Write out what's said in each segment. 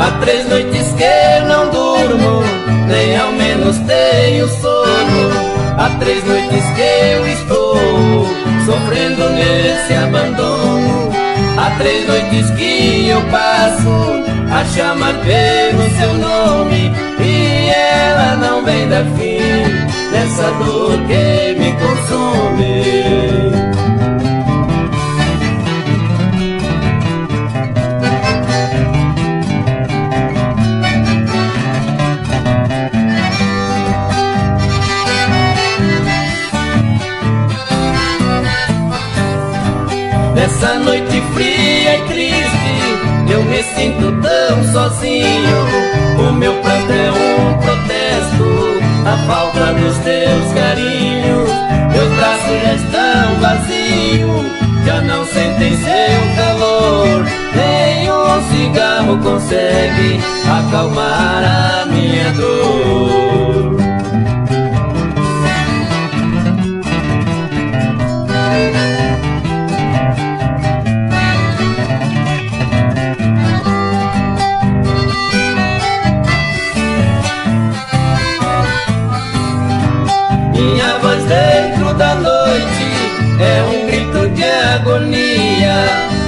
Há 3 noites que não durmo, nem ao menos tenho sono. Há 3 noites que eu estou sofrendo nesse abandono. Há 3 noites que eu passo a chamar pelo seu nome, e ela não vem dar fim nessa dor que me consome. Nessa noite fria e triste, eu me sinto tão sozinho. O meu pranto é um protesto à falta dos teus carinhos. Meus braços já estão vazios, já não sentem seu calor. Nenhum cigarro consegue acalmar a minha dor. Minha voz dentro da noite é um grito de agonia,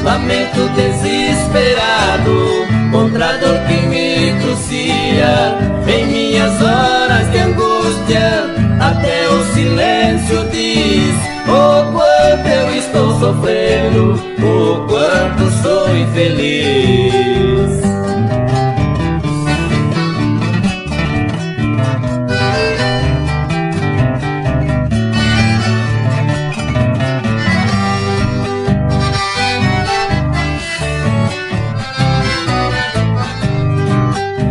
lamento desesperado contra a dor que me crucia. Em minhas horas de angústia, até o silêncio diz o quanto eu estou sofrendo, o quanto sou infeliz.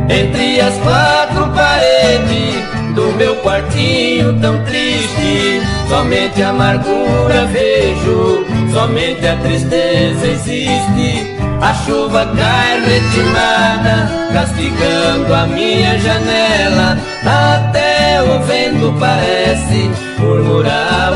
Entre as 4 paredes do meu quartinho tão triste, somente a amargura vejo, somente a tristeza existe. A chuva cai retimada, castigando a minha janela, até o vento parece murmurar